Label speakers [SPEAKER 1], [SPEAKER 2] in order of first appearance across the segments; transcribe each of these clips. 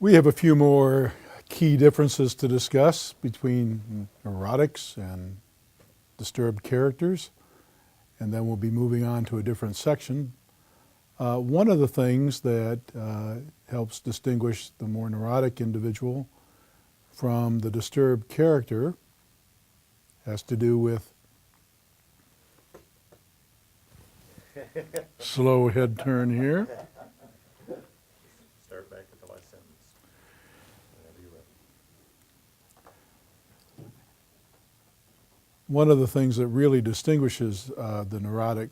[SPEAKER 1] We have a few more key differences to discuss between neurotics and disturbed characters, and then we'll be moving on to a different section. One of the things that helps distinguish the more neurotic individual from the disturbed character has to do with slow head turn here.
[SPEAKER 2] Start back at the last sentence, whenever you're ready.
[SPEAKER 1] One of the things that really distinguishes the neurotic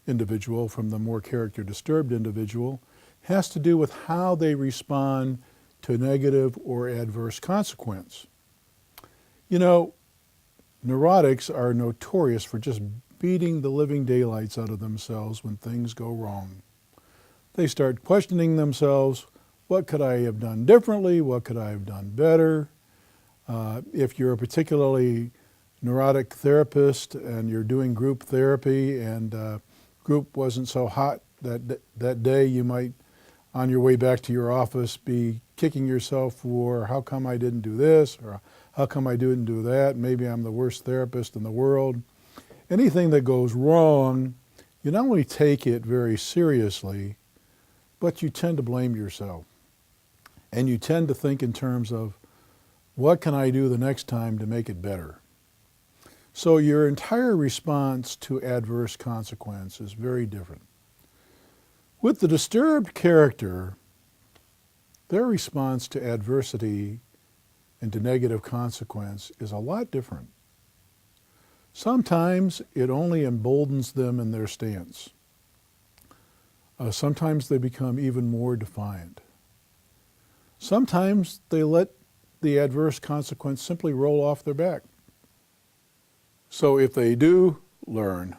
[SPEAKER 1] individual from the more character disturbed individual has to do with how they respond to negative or adverse consequence. You know, neurotics are notorious for just beating the living daylights out of themselves when things go wrong. They start questioning themselves, what could I have done differently? What could I have done better? If you're a particularly neurotic therapist and you're doing group therapy and group wasn't so hot that day, you might, on your way back to your office, be kicking yourself for how come I didn't do this or how come I didn't do that? Maybe I'm the worst therapist in the world. Anything that goes wrong, you not only take it very seriously, but you tend to blame yourself. And you tend to think in terms of, what can I do the next time to make it better? So your entire response to adverse consequence is very different. With the disturbed character, their response to adversity and to negative consequence is a lot different. Sometimes it only emboldens them in their stance. Sometimes they become even more defiant. Sometimes they let the adverse consequence simply roll off their back. So if they do learn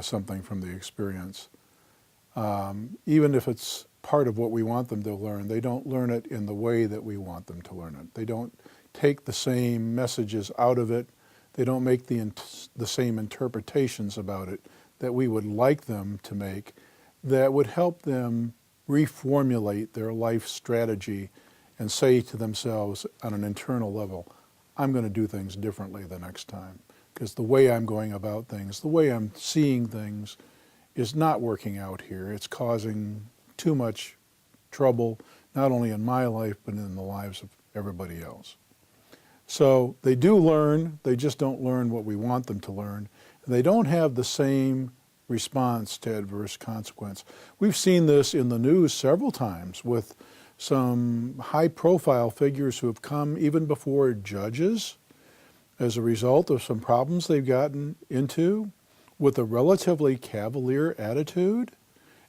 [SPEAKER 1] something from the experience, even if it's part of what we want them to learn, they don't learn it in the way that we want them to learn it. They don't take the same messages out of it. They don't make the same interpretations about it that we would like them to make, that would help them reformulate their life strategy and say to themselves on an internal level, I'm going to do things differently the next time, because the way I'm going about things, the way I'm seeing things is not working out here. It's causing too much trouble, not only in my life, but in the lives of everybody else. So they do learn, they just don't learn what we want them to learn. They don't have the same response to adverse consequence. We've seen this in the news several times with some high-profile figures who have come even before judges as a result of some problems they've gotten into with a relatively cavalier attitude,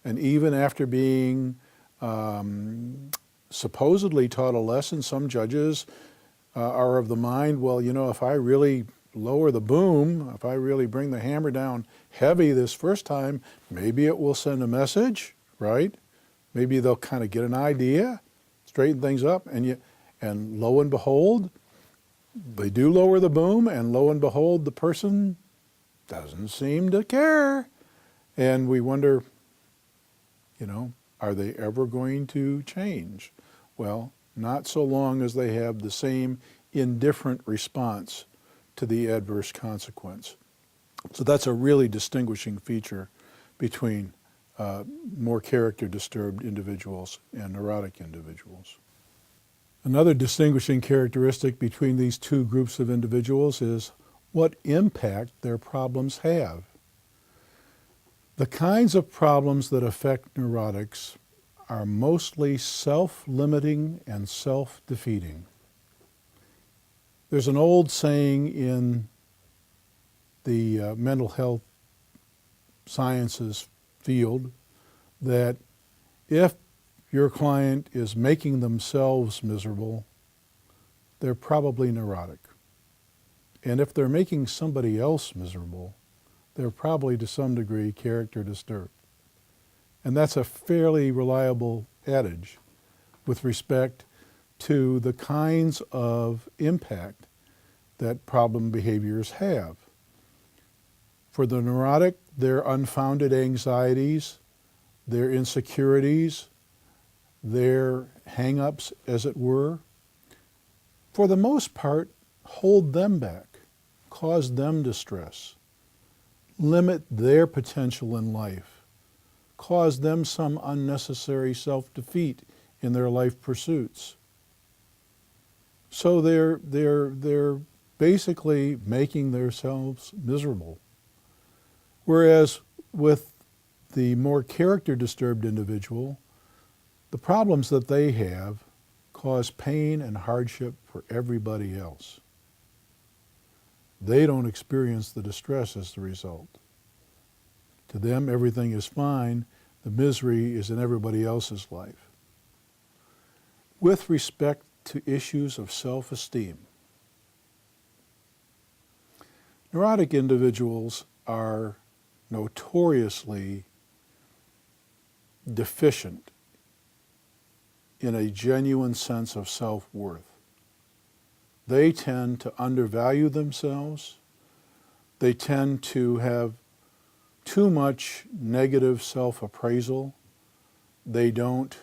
[SPEAKER 1] and even after being supposedly taught a lesson, some judges are of the mind, well, you know, if I really lower the boom, if I really bring the hammer down heavy this first time, maybe it will send a message, right? Maybe they'll kind of get an idea, straighten things up, and lo and behold, they do lower the boom, and lo and behold, the person doesn't seem to care. And we wonder, you know, are they ever going to change? Well, not so long as they have the same indifferent response to the adverse consequence. So that's a really distinguishing feature between more character disturbed individuals and neurotic individuals. Another distinguishing characteristic between these two groups of individuals is what impact their problems have. The kinds of problems that affect neurotics are mostly self-limiting and self-defeating. There's an old saying in the mental health sciences field that if your client is making themselves miserable, they're probably neurotic. And if they're making somebody else miserable, they're probably to some degree character disturbed. And that's a fairly reliable adage with respect to the kinds of impact that problem behaviors have. For the neurotic, their unfounded anxieties, their insecurities, their hang-ups, as it were, for the most part, hold them back, cause them distress, limit their potential in life, cause them some unnecessary self-defeat in their life pursuits. So they're basically making themselves miserable. Whereas with the more character disturbed individual, the problems that they have cause pain and hardship for everybody else. They don't experience the distress as the result. To them, everything is fine. The misery is in everybody else's life. With respect to issues of self-esteem, neurotic individuals are notoriously deficient in a genuine sense of self-worth. They tend to undervalue themselves. They tend to have too much negative self-appraisal. They don't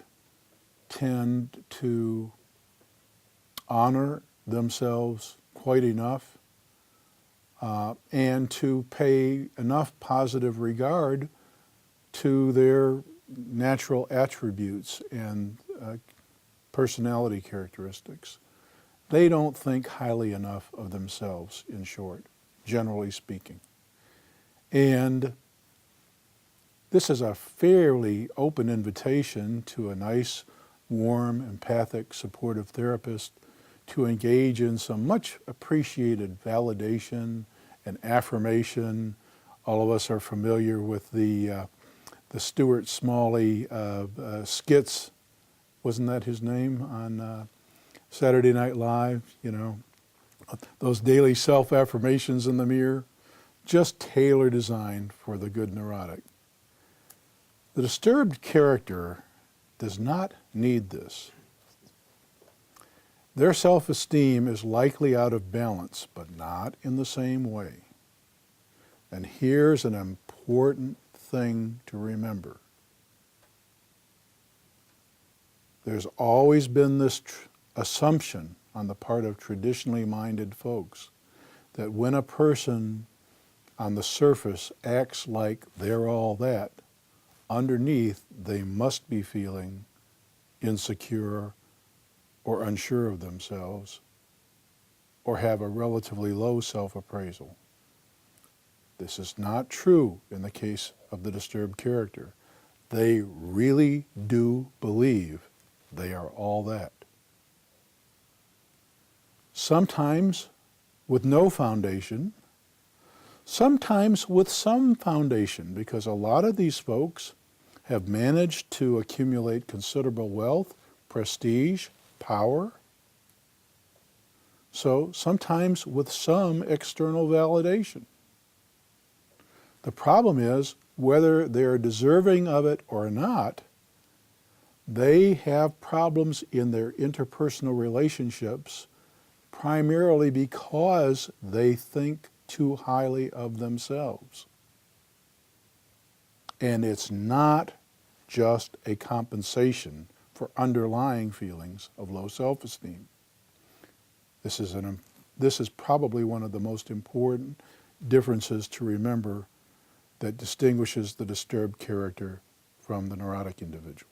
[SPEAKER 1] tend to honor themselves quite enough and to pay enough positive regard to their natural attributes and personality characteristics. They don't think highly enough of themselves, in short, generally speaking. And this is a fairly open invitation to a nice, warm, empathic, supportive therapist to engage in some much appreciated validation and affirmation. All of us are familiar with the Stuart Smalley skits, wasn't that his name, on Saturday Night Live, you know, those daily self-affirmations in the mirror, just tailor designed for the good neurotic. The disturbed character does not need this. Their self-esteem is likely out of balance, but not in the same way. And here's an important thing to remember. There's always been this assumption on the part of traditionally minded folks that when a person on the surface acts like they're all that, underneath they must be feeling insecure or unsure of themselves or have a relatively low self-appraisal. This is not true in the case of the disturbed character. They really do believe they are all that. Sometimes with no foundation, sometimes with some foundation, because a lot of these folks have managed to accumulate considerable wealth, prestige, power. So sometimes with some external validation. The problem is, whether they're deserving of it or not, they have problems in their interpersonal relationships primarily because they think too highly of themselves. And it's not just a compensation for underlying feelings of low self-esteem. This is probably one of the most important differences to remember that distinguishes the disturbed character from the neurotic individual.